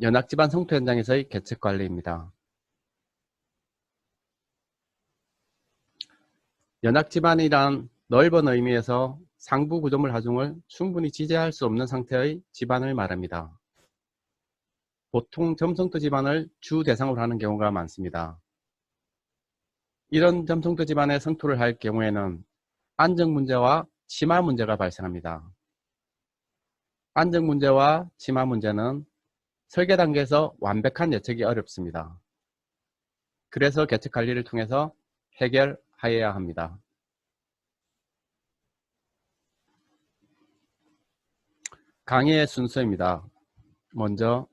연학지반 성토 현장에서의 계측관리입니다. 연학지반이란 넓은 의미에서 상부 구조물 하중을 충분히 지지할 수 없는 상태의 지반을 말합니다. 보통 점성토 지반을 주 대상으로 하는 경우가 많습니다. 이런 점성토 지반의 성토를 할 경우에는 안정 문제와 치마 문제가 발생합니다. 안정 문제와 치마 문제는 설계 단계에서 완벽한 예측이 어렵습니다. 그래서 계측 관리를 통해서 해결하여야 합니다. 강의의 순서입니다. 먼저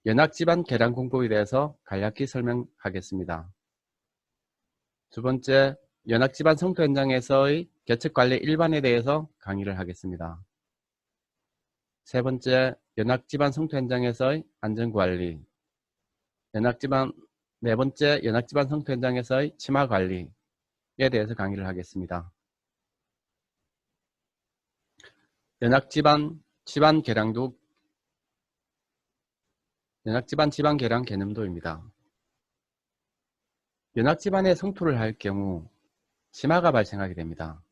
연학지반 계량 공법에 대해서 간략히 설명하겠습니다. 두 번째, 연학지반 성토 현장에서의 계측관리 일반에 대해서 강의를 하겠습니다. 세 번째, 연학지반 성토 현장에서의 안전관리. 네 번째, 연학지반 성토 현장에서의 치마관리에 대해서 강의를 하겠습니다. 연학지반 지반 계량 개념도입니다. 연학지반에 성토를 할 경우 치마가 발생하게 됩니다.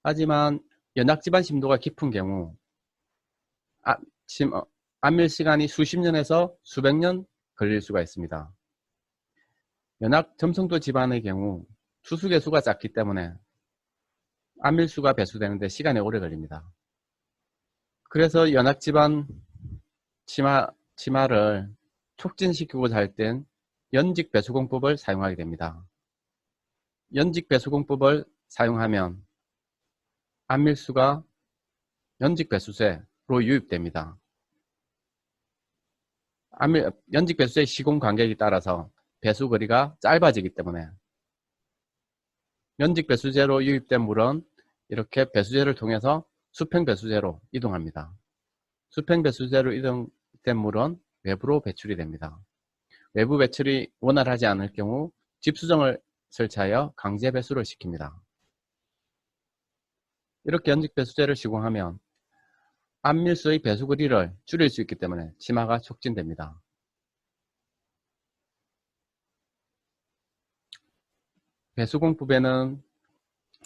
하지만 연학지반 심도가 깊은 경우 안밀 시간이 수십 년에서 수백 년 걸릴 수가 있습니다. 연학 점성도 지반의 경우 투수 개수가 작기 때문에 안밀수가 배수되는데 시간이 오래 걸립니다. 그래서 연학지반 치마를 촉진시키고자 할 땐 연직배수공법을 사용하게 됩니다. 연직배수공법을 사용하면 안밀수가 연직배수세로 유입됩니다. 연직배수의 시공간격에 따라서 배수거리가 짧아지기 때문에 연직배수제로 유입된 물은 이렇게 배수제를 통해서 수평배수제로 이동합니다. 수평배수제로 이동된 물은 외부로 배출이 됩니다. 외부 배출이 원활하지 않을 경우 집수정을 설치하여 강제 배수를 시킵니다. 이렇게 연직배수제를 시공하면 안밀수의 배수거리를 줄일 수 있기 때문에 치마가 촉진됩니다. 배수공법에는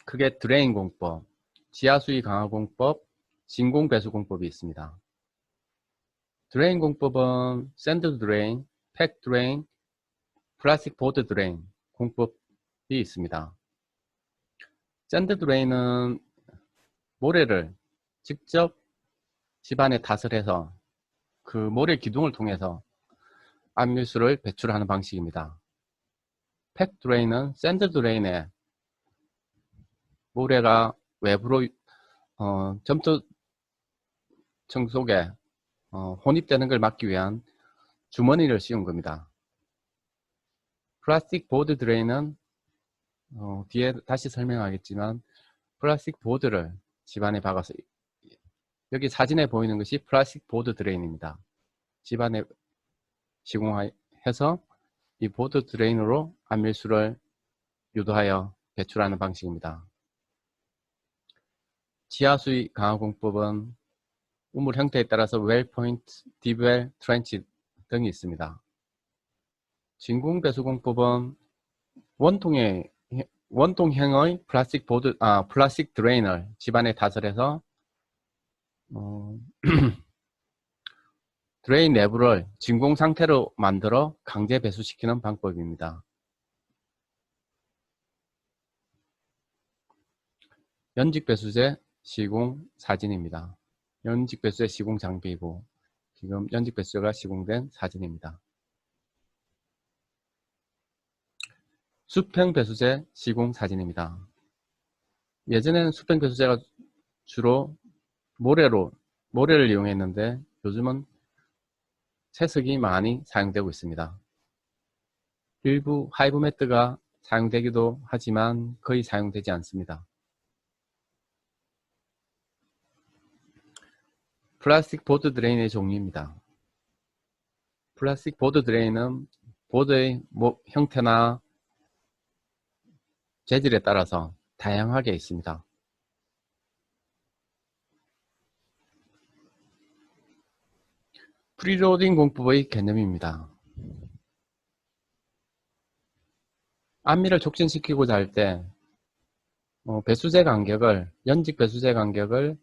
크게 드레인 공법, 지하수위 강화 공법, 진공배수공법이 있습니다. 드레인 공법은 샌드 드레인, 팩 드레인, 플라스틱 보드 드레인 공법이 있습니다. 샌드 드레인은 모래를 직접 집안에 탓을 해서 그 모래 기둥을 통해서 안밀수를 배출하는 방식입니다. 팩 드레인은 샌드 드레인에 모래가 외부로 점토층 속에 혼입되는 걸 막기 위한 주머니를 씌운 겁니다. 플라스틱 보드 드레인은 뒤에 다시 설명하겠지만 플라스틱 보드를 집안에 박아서 여기 사진에 보이는 것이 플라스틱 보드 드레인입니다. 집안에 시공해서 이 보드 드레인으로 안밀수를 유도하여 배출하는 방식입니다. 지하수위 강화공법은 우물 형태에 따라서 웰 포인트, 딥웰, 트렌치 등이 있습니다. 진공배수공법은 원통형의 플라스틱 드레인을 집안에 다설해서 드레인 내부를 진공 상태로 만들어 강제 배수시키는 방법입니다. 연직배수제 시공 사진입니다. 연직배수제 시공 장비이고 지금 연직배수제가 시공된 사진입니다. 수평배수제 시공 사진입니다. 예전에는 수평배수제가 주로 모래를 이용했는데 요즘은 채석이 많이 사용되고 있습니다. 일부 하이브 매트가 사용되기도 하지만 거의 사용되지 않습니다. 플라스틱 보드 드레인의 종류입니다. 플라스틱 보드 드레인은 보드의 형태나 재질에 따라서 다양하게 있습니다. 프리로딩 공법의 개념입니다. 안미를 촉진시키고자 할 때 배수제 간격을 연직 배수제 간격을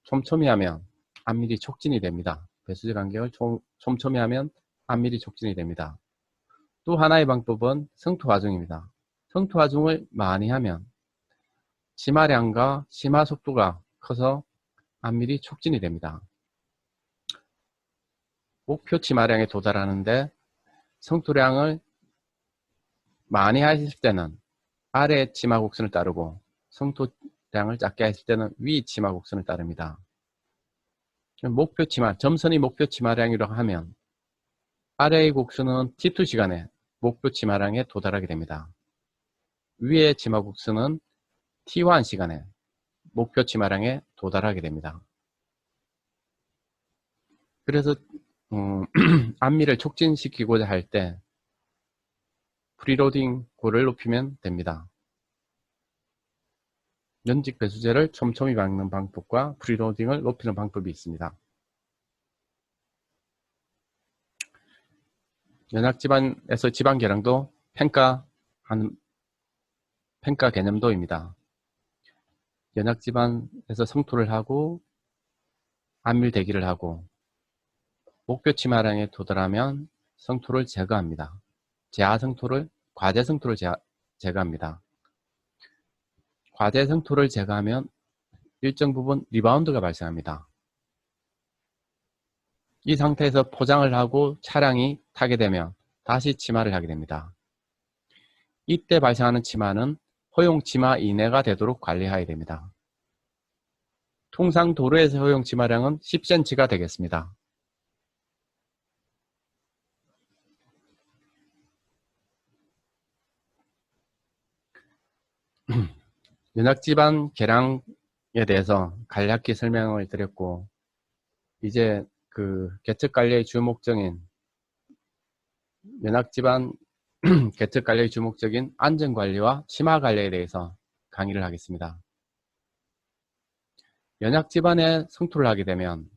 촘촘히 하면 안밀이 촉진이 됩니다. 배수제 간격을 촘촘히 하면 안밀이 촉진이 됩니다. 또 하나의 방법은 성투 하중입니다. 성투 하중을 많이 하면 심화량과 심화 속도가 커서 안밀이 촉진이 됩니다. 목표 치마량에 도달하는데 성투량을 많이 하실 때는 아래 치마 곡선을 따르고 성투량을 작게 하실 때는 위 치마 곡선을 따릅니다. 목표 치마, 점선이 목표 치마량이라고 하면 아래의 곡선은 T2 시간에 목표 치마량에 도달하게 됩니다. 위의 치마 곡선은 T1 시간에 목표 치마량에 도달하게 됩니다. 그래서 안미를 촉진시키고자 할 때 프리로딩 고를 높이면 됩니다. 연직 배수제를 촘촘히 막는 방법과 프리로딩을 높이는 방법이 있습니다. 연약지반에서 지방 계량도 평가 개념도입니다. 연약지반에서 성투를 하고 안밀 대기를 하고 목표 치마량에 도달하면 성투를 제거합니다. 과제 성투를 제거합니다. 과제 성투를 제거하면 일정 부분 리바운드가 발생합니다. 이 상태에서 포장을 하고 차량이 타게 되면 다시 치마를 하게 됩니다. 이때 발생하는 치마는 허용 치마 이내가 되도록 관리해야 됩니다. 통상 도로에서 허용 치마량은 10cm가 되겠습니다. 연약지반 계량에 대해서 간략히 설명을 드렸고, 이제 그 계측관리의 주 목적인 연약지반 계측관리의 주 목적인 안전관리와 치마관리에 대해서 강의를 하겠습니다. 연약지반에 성투를 하게 되면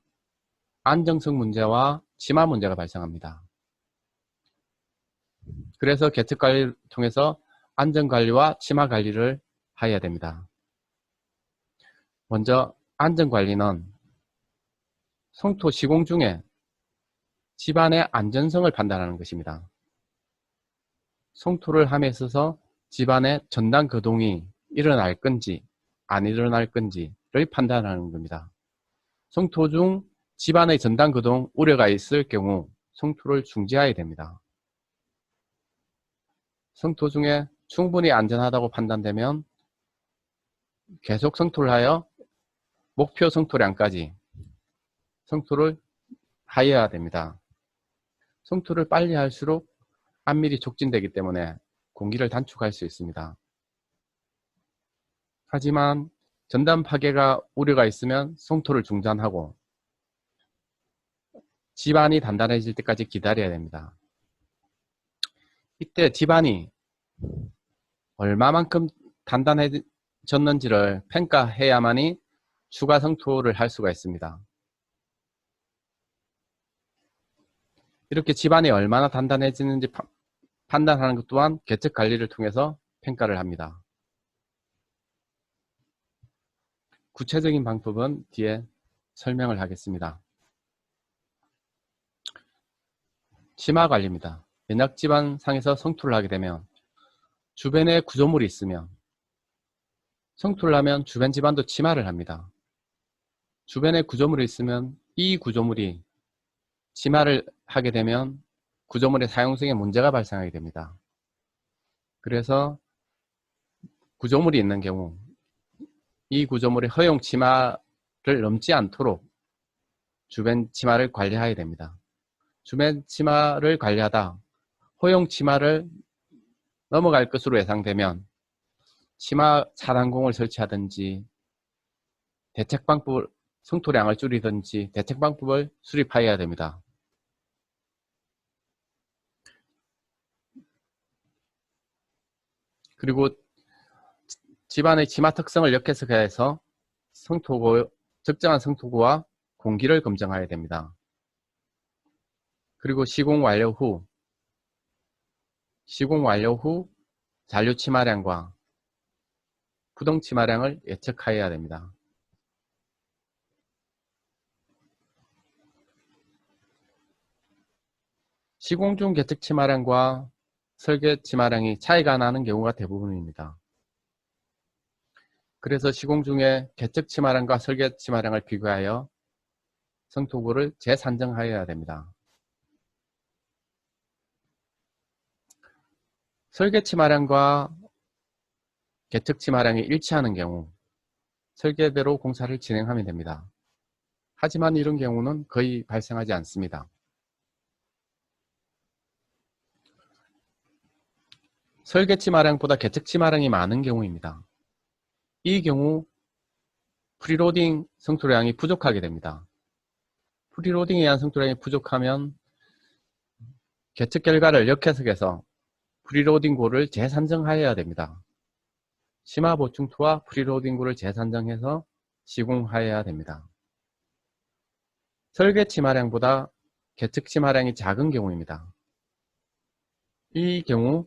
안정성 문제와 치마 문제가 발생합니다. 그래서 계측관리를 통해서 안전관리와 치마관리를 해야 됩니다. 먼저 안전관리는 성토 시공 중에 집안의 안전성을 판단하는 것입니다. 성토를 함에 있어서 집안의 전단 거동이 일어날 건지 안 일어날 건지를 판단하는 겁니다. 성토 중 집안의 전단 거동 우려가 있을 경우 성토를 중지해야 됩니다. 성토 중에 충분히 안전하다고 판단되면 계속 성토를 하여 목표 성토량까지 성토를 하여야 됩니다. 성토를 빨리 할수록 안밀이 촉진되기 때문에 공기를 단축할 수 있습니다. 하지만 전단 파괴가 우려가 있으면 성토를 중단하고 집안이 단단해질 때까지 기다려야 됩니다. 이때 집안이 얼마만큼 단단해졌는지를 평가해야만이 추가 성토를 할 수가 있습니다. 이렇게 집안이 얼마나 단단해지는지 판단하는 것 또한 계측 관리를 통해서 평가를 합니다. 구체적인 방법은 뒤에 설명을 하겠습니다. 치마 관리입니다. 연약 집안 상에서 성투를 하게 되면 주변에 구조물이 있으면 성투를 하면 주변 집안도 치마를 합니다. 주변에 구조물이 있으면 이 구조물이 치마를 하게 되면 구조물의 사용성에 문제가 발생하게 됩니다. 그래서 구조물이 있는 경우 이 구조물의 허용 치마를 넘지 않도록 주변 치마를 관리해야 됩니다. 주변 치마를 관리하다 허용 치마를 넘어갈 것으로 예상되면 치마 차단공을 설치하든지 대책방법을 성토량을 줄이든지 대책방법을 수립하여야 됩니다. 그리고 집안의 치마 특성을 역해석해서 적정한 성토구와 공기를 검증해야 됩니다. 그리고 시공 완료 후 잔류 치마량과 부동 치마량을 예측하여야 됩니다. 시공 중 계측 치마량과 설계 치마량이 차이가 나는 경우가 대부분입니다. 그래서 시공 중에 계측 치마량과 설계 치마량을 비교하여 성토구를 재산정하여야 됩니다. 설계 치마량과 계측 치마량이 일치하는 경우 설계대로 공사를 진행하면 됩니다. 하지만 이런 경우는 거의 발생하지 않습니다. 설계 치마량보다 계측 치마량이 많은 경우입니다. 이 경우 프리로딩 성토량이 부족하게 됩니다. 프리로딩에 의한 성토량이 부족하면 계측 결과를 역해석해서 프리로딩고를 재산정하여야 됩니다. 치마 보충토와 프리로딩고를 재산정해서 시공하여야 됩니다. 설계 치마량보다 계측 치마량이 작은 경우입니다. 이 경우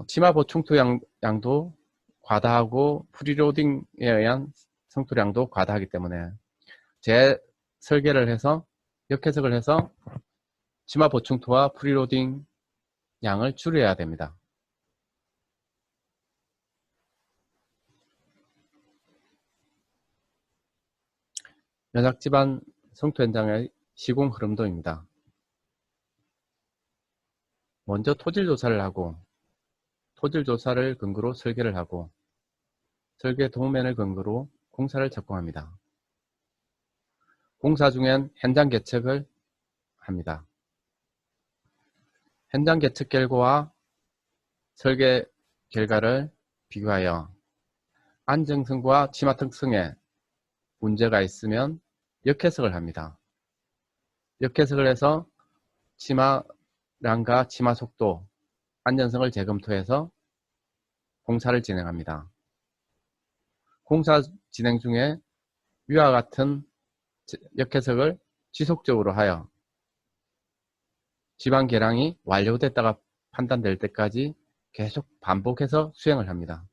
치마 보충토 양도 과다하고 프리로딩에 의한 성토량도 과다하기 때문에 재설계를 해서 역해석을 해서 치마 보충토와 프리로딩 양을 줄여야 됩니다. 연약지반 성토 현장의 시공 흐름도입니다. 먼저 토질 조사를 하고 토질 조사를 근거로 설계를 하고 설계 도면을 근거로 공사를 착공합니다. 공사 중엔 현장 계측을 합니다. 현장 계측 결과와 설계 결과를 비교하여 안정성과 치마 특성에 문제가 있으면 역해석을 합니다. 역해석을 해서 치마량과 치마 속도, 안전성을 재검토해서 공사를 진행합니다. 공사 진행 중에 위와 같은 역해석을 지속적으로 하여 지방 계량이 완료됐다가 판단될 때까지 계속 반복해서 수행을 합니다.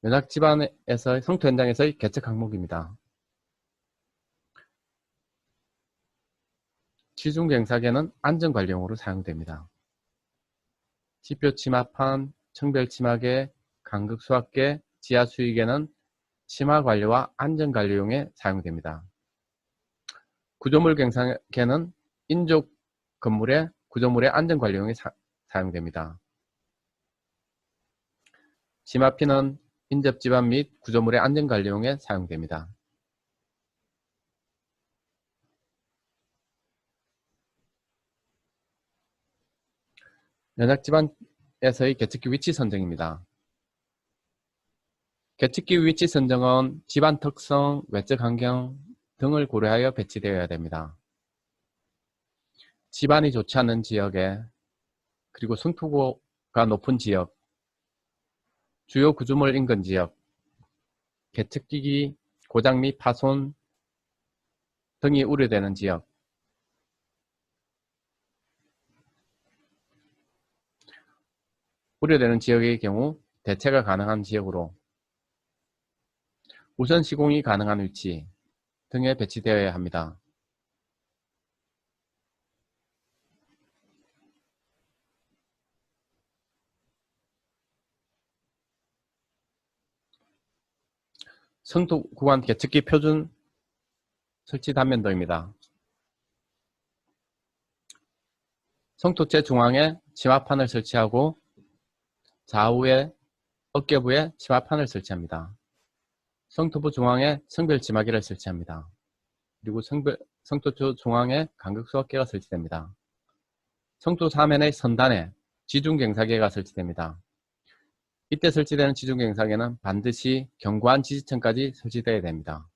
연락지반에서의 성토 현장에서의 계측 항목입니다. 지중경사계는 안전관리용으로 사용됩니다. 지표 치마판, 청별 치마계, 간극 수압계, 지하 수위계는 치마 관리와 안전관리용에 사용됩니다. 구조물 경사계는 인조 건물의 구조물의 안전관리용에 사용됩니다. 치마피는 인접지반 및 구조물의 안전관리용에 사용됩니다. 연약지반에서의 계측기 위치 선정입니다. 계측기 위치 선정은 지반 특성, 외적 환경 등을 고려하여 배치되어야 됩니다. 지반이 좋지 않은 지역에 그리고 성토구가 높은 지역, 주요 구조물 인근 지역, 계측기기 고장 및 파손 등이 우려되는 지역, 우려되는 지역의 경우 대체가 가능한 지역으로 우선 시공이 가능한 위치 등에 배치되어야 합니다. 성토 구간 계측기 표준 설치 단면도입니다. 성토체 중앙에 치마판을 설치하고 좌우에 어깨부에 치마판을 설치합니다. 성토부 중앙에 성별 치마기를 설치합니다. 그리고 성토초 중앙에 간극수압계가 설치됩니다. 성토 사면의 선단에 지중경사계가 설치됩니다. 이때 설치되는 지중경사계는 반드시 견고한 지지층까지 설치되어야 됩니다.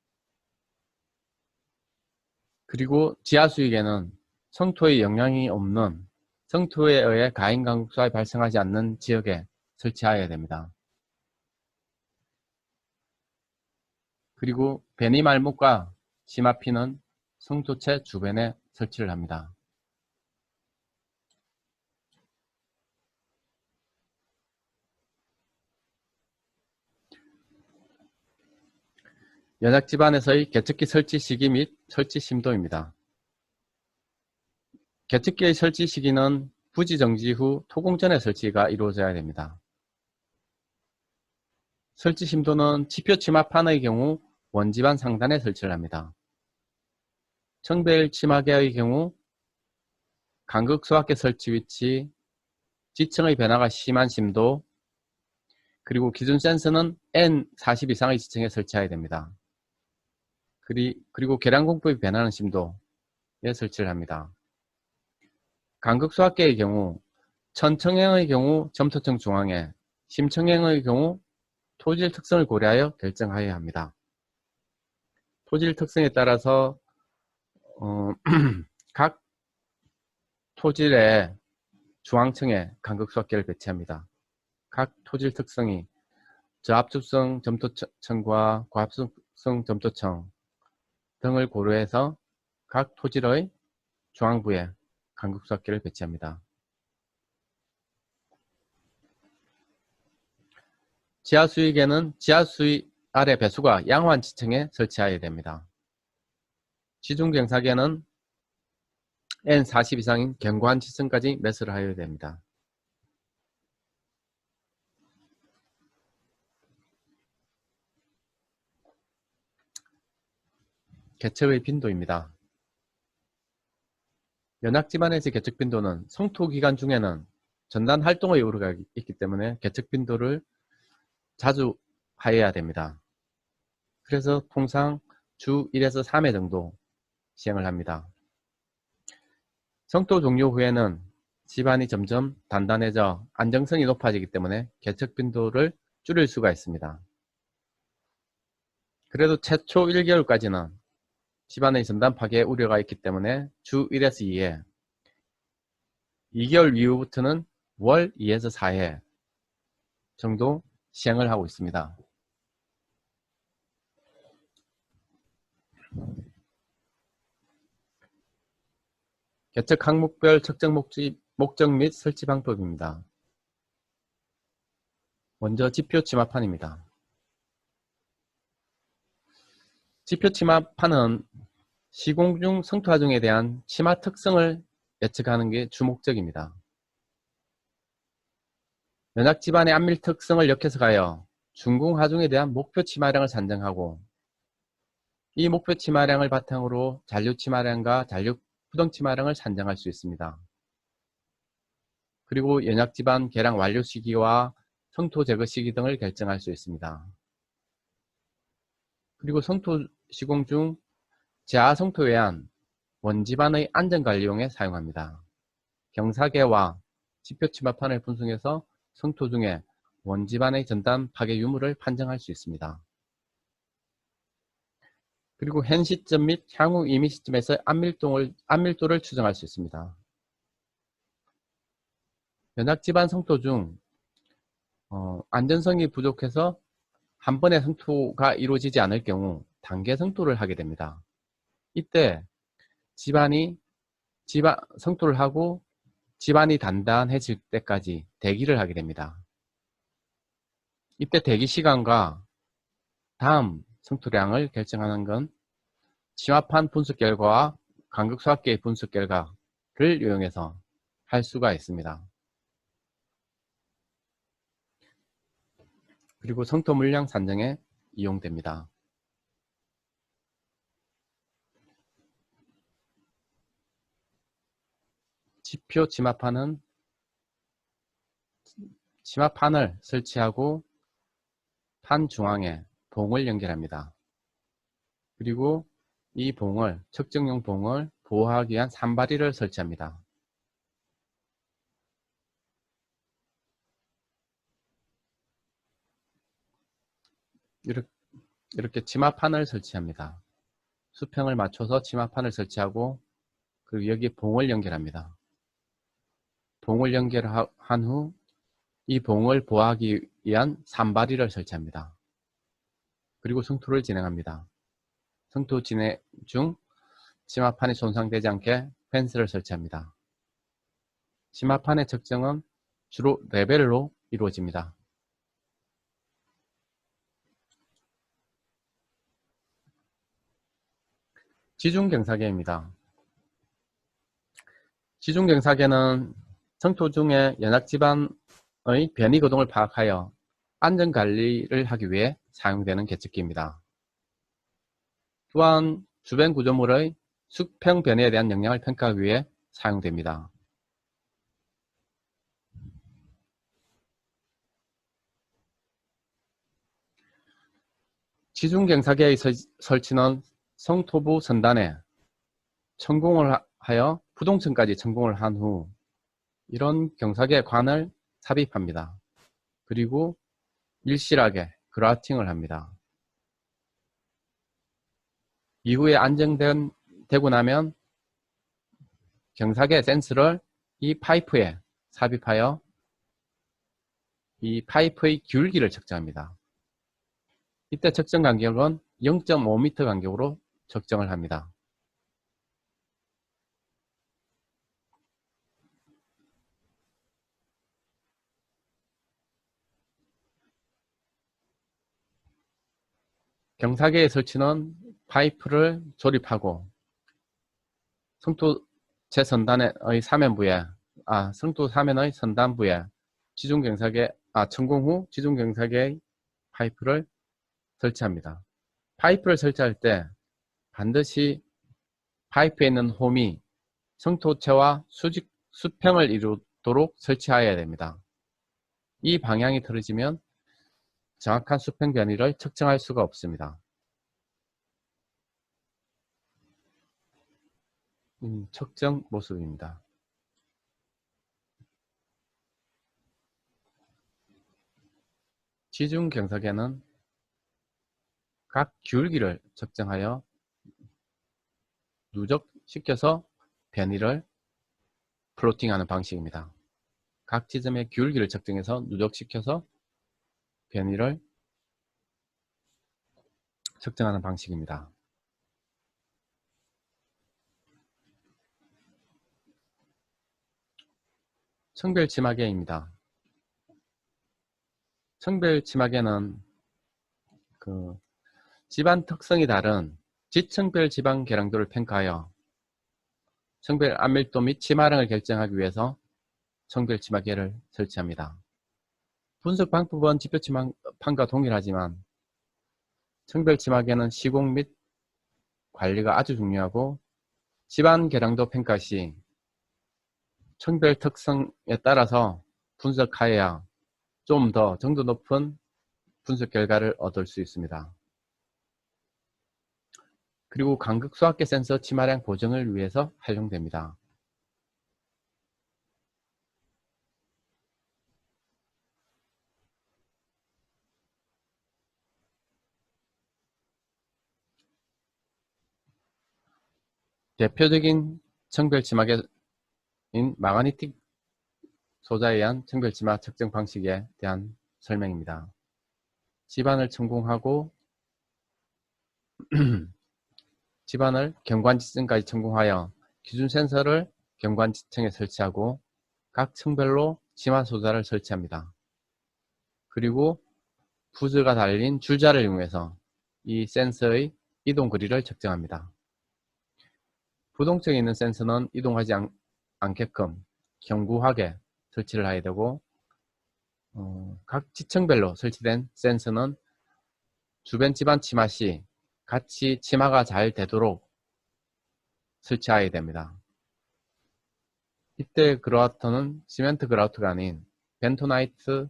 그리고 지하수위계는 성토에 영향이 없는, 성토에 의해 가인 간극수압이 발생하지 않는 지역에 설치하여야 됩니다. 그리고 베니말목과 치마핀은 성토체 주변에 설치를 합니다. 연약 집안에서의 개척기 설치 시기 및 설치 심도입니다. 개척기의 설치 시기는 부지 정지 후 토공 전에 설치가 이루어져야 됩니다. 설치 심도는 지표 치마판의 경우 원집안 상단에 설치를 합니다. 청배일 치마계의 경우 간극 소화계 설치 위치, 지층의 변화가 심한 심도, 그리고 기준 센서는 N40 이상의 지층에 설치해야 됩니다. 그리고 계량공법이 변하는 심도에 설치를 합니다. 간극 소화계의 경우 천청형의 경우 점토층 중앙에, 심청형의 경우 토질 특성을 고려하여 결정하여야 합니다. 토질 특성에 따라서 각 토질의 중앙층에 간극 소화계를 배치합니다. 각 토질 특성이 저압습성 점토층과 고압습성 점토층 등을 고려해서 각 토질의 중앙부에 간극 소화계를 배치합니다. 지하수위계는 지하수위 아래 배수가 양호한 지층에 설치해야 됩니다. 지중경사계는 N40 이상인 견고한 지층까지 매설을 하여야 됩니다. 개척의 빈도입니다. 연약 집안에서의 개척 빈도는 성토 기간 중에는 전단 활동의 우려가 있기 때문에 개척 빈도를 자주 하여야 됩니다. 그래서 통상 주 1에서 3회 정도 시행을 합니다. 성토 종료 후에는 집안이 점점 단단해져 안정성이 높아지기 때문에 개척 빈도를 줄일 수가 있습니다. 그래도 최초 1개월까지는 집안의 전단 파괴 우려가 있기 때문에 주 1에서 2회, 2개월 이후부터는 월 2에서 4회 정도 시행을 하고 있습니다. 개척 항목별 측정 목적 및 설치 방법입니다. 먼저 지표 치마판입니다. 지표 치마판은 시공 중 성토 하중에 대한 치마 특성을 예측하는 게 주목적입니다. 연약 집안의 안밀 특성을 역해서 가여 준공 하중에 대한 목표 치마량을 산정하고 이 목표 치마량을 바탕으로 잔류 치마량과 잔류 부동 치마량을 산정할 수 있습니다. 그리고 연약 집안 개량 완료 시기와 성토 제거 시기 등을 결정할 수 있습니다. 그리고 성토 시공 중 재하 성토 외안 원집안의 안전관리용에 사용합니다. 경사계와 지표 치마판을 분석해서 성토 중에 원집안의 전단 파괴 유무를 판정할 수 있습니다. 그리고 현 시점 및 향후 임의 시점에서 안밀도를 추정할 수 있습니다. 연약 집안 성토 중 안전성이 부족해서 한 번에 성토가 이루어지지 않을 경우 단계 성토를 하게 됩니다. 이때 성토를 하고 집안이 단단해질 때까지 대기를 하게 됩니다. 이때 대기 시간과 다음 성토량을 결정하는 건 치마판 분석 결과와 간극 소화계의 분석 결과를 이용해서 할 수가 있습니다. 그리고 성토 물량 산정에 이용됩니다. 지표 치마판은 치마판을 설치하고 판 중앙에 봉을 연결합니다. 그리고 이 봉을 측정용 봉을 보호하기 위한 산바리를 설치합니다. 이렇게 치마판을 설치합니다. 수평을 맞춰서 치마판을 설치하고 그리고 여기에 봉을 연결합니다. 봉을 연결한 후 이 봉을 보호하기 위한 산바리를 설치합니다. 그리고 성토를 진행합니다. 성토 진행 중 치마판이 손상되지 않게 펜스를 설치합니다. 치마판의 측정은 주로 레벨로 이루어집니다. 지중경사계입니다. 지중경사계는 성토 중에 연약지반의 변이거동을 파악하여 안전관리를 하기 위해 사용되는 계측기입니다. 또한 주변 구조물의 수평 변이에 대한 영향을 평가하기 위해 사용됩니다. 지중경사계의 설치는 성토부 선단에 천공을 하여 부동층까지 천공을 한 후 이런 경사계 관을 삽입합니다. 그리고 일실하게 그라팅을 합니다. 이후에 안정되고 나면 경사계 센스를 이 파이프에 삽입하여 이 파이프의 기울기를 측정합니다. 이때 측정 간격은 0.5m 간격으로 측정을 합니다. 경사계의 설치는 파이프를 조립하고 성토 제선단의 사면부에 성토 사면의 선단부에 천공 후 지중경사계의 파이프를 설치합니다. 파이프를 설치할 때 반드시 파이프에 있는 홈이 성토체와 수평을 이루도록 설치하여야 됩니다. 이 방향이 틀어지면 정확한 수평 변이를 측정할 수가 없습니다. 측정 모습입니다. 지중경사계는 각 기울기를 측정하여 누적시켜서 변이를 플로팅하는 방식입니다. 각 지점의 기울기를 측정해서 누적시켜서 변이를 측정하는 방식입니다. 청별지마계입니다. 청별지마계는 집안 특성이 다른 지층별 지방 계량도를 평가하여 청별 안밀도 및 치마량을 결정하기 위해서 청별지마계를 설치합니다. 분석 방법은 지표치마판과 동일하지만 청별지마계는 시공 및 관리가 아주 중요하고 집안 계량도 평가 시 청별 특성에 따라서 분석하여야 좀 더 정도 높은 분석 결과를 얻을 수 있습니다. 그리고 간극 수학계 센서 치마량 보정을 위해서 활용됩니다. 대표적인 청별지마계인 마그네틱 소자에 의한 청별지마 측정 방식에 대한 설명입니다. 집안을 천공하고 집안을 경관지층까지 천공하여 기준 센서를 경관지층에 설치하고 각 층별로 치마 소자를 설치합니다. 그리고 푸즈가 달린 줄자를 이용해서 이 센서의 이동 거리를 측정합니다. 부동층에 있는 센서는 이동하지 않게끔 견고하게 설치를 해야 되고 각 지층별로 설치된 센서는 주변 집안 치마 시 같이 치마가 잘 되도록 설치해야 됩니다. 이때 그라우터는 시멘트 그라우트가 아닌 벤토나이트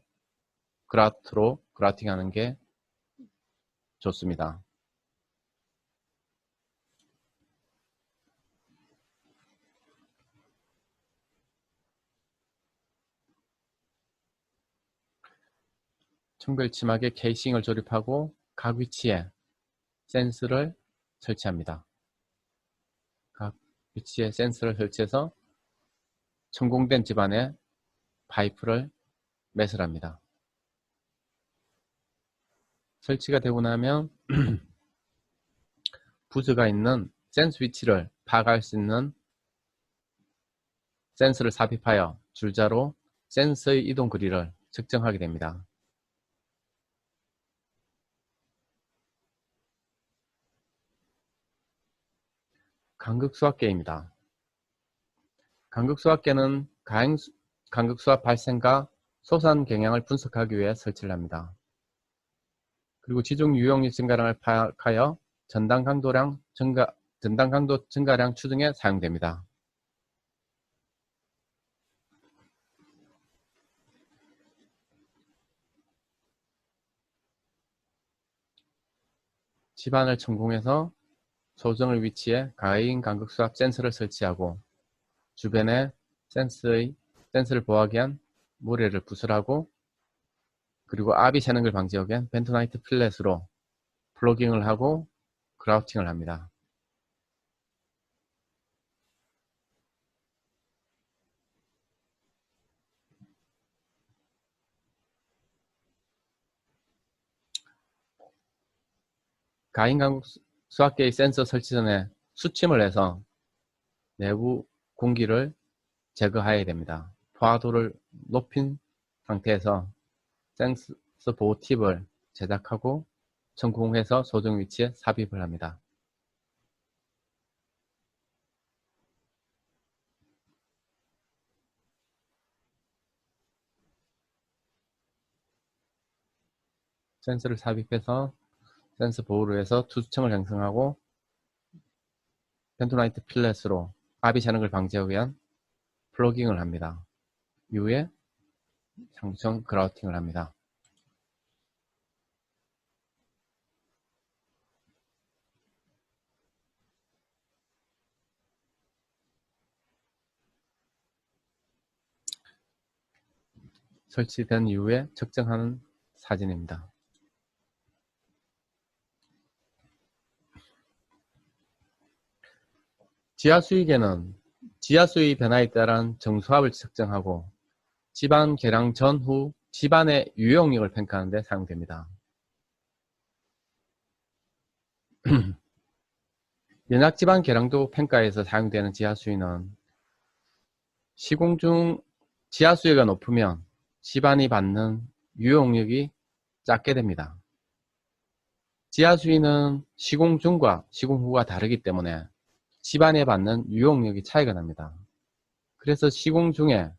그라우트로 그라우팅하는 게 좋습니다. 청별치마계 케이싱을 조립하고 각 위치에 센스를 설치합니다. 각 위치에 센스를 설치해서 천공된 집안에 파이프를 매설 합니다. 설치가 되고 나면 부스가 있는 센스 위치를 파악할 수 있는 센서를 삽입하여 줄자로 센서의 이동 거리를 측정하게 됩니다. 간극수압계입니다. 간극수압계는 간극수압 발생과 솟안 경향을 분석하기 위해 설치를 합니다. 그리고 지중 유용력 증가량을 파악하여 전단 강도 증가량 추정에 사용됩니다. 집안을 천공해서 소정을 위치해 가해인 간극수압 센서를 설치하고 주변에 센서를 보호하기 위한 모래를 부술하고 그리고 압이 새는 걸 방지하기 위한 벤토나이트 필렛으로 플러깅을 하고 그라우팅을 합니다. 가인 간극수압계의 센서 설치 전에 수침을 해서 내부 공기를 제거해야 됩니다. 포화도를 높인 상태에서 센서 보호 팁을 제작하고 천공해서 소정 위치에 삽입을 합니다. 센서를 삽입해서 센서 보호를 해서 투수층을 형성하고 벤토나이트 필렛으로 압이 새는 걸 방지하기 위한 플러깅을 합니다. 이후에 상부층 그라우팅을 합니다. 설치된 이후에 측정하는 사진입니다. 지하수위계는 지하수위 변화에 따른 정수압을 측정하고 집안 개량 전후 집안의 유용력을 평가하는 데 사용됩니다. 연약집안 개량도 평가에서 사용되는 지하수위는 시공 중 지하수위가 높으면 집안이 받는 유용력이 작게 됩니다. 지하수위는 시공 중과 시공 후가 다르기 때문에 집안에 받는 유용력이 차이가 납니다. 그래서 시공 중에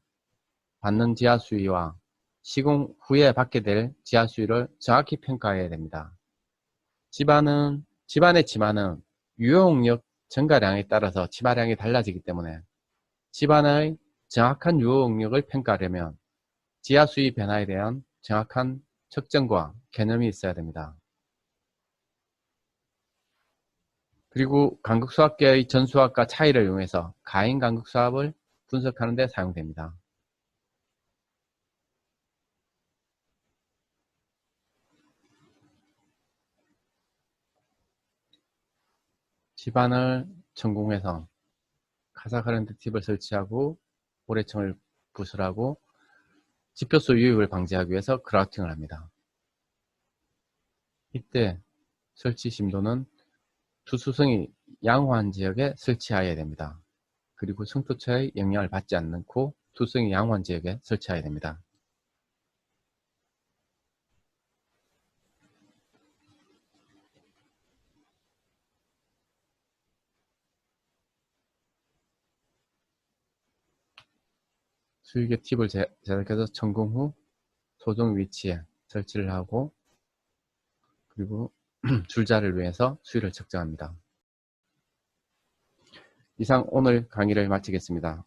받는 지하수위와 시공 후에 받게 될 지하수위를 정확히 평가해야 됩니다. 집안의 집안은 유용력 증가량에 따라서 집안량이 달라지기 때문에 집안의 정확한 유용력을 평가하려면 지하수위 변화에 대한 정확한 측정과 개념이 있어야 됩니다. 그리고 간극수압계의 전수압과 차이를 이용해서 가인 간극수압을 분석하는 데 사용됩니다. 집안을 천공해서 카사그란드 팁을 설치하고 모래층을 부술하고 지표수 유입을 방지하기 위해서 그라우팅을 합니다. 이때 설치 심도는 투수성이 양호한 지역에 설치해야 됩니다. 그리고 성토체의 영향을 받지 않고 투수성이 양호한 지역에 설치해야 됩니다. 수위계 팁을 제작해서 천공 후 소정 위치에 설치를 하고 그리고 줄자를 위해서 수위를 측정합니다. 이상 오늘 강의를 마치겠습니다.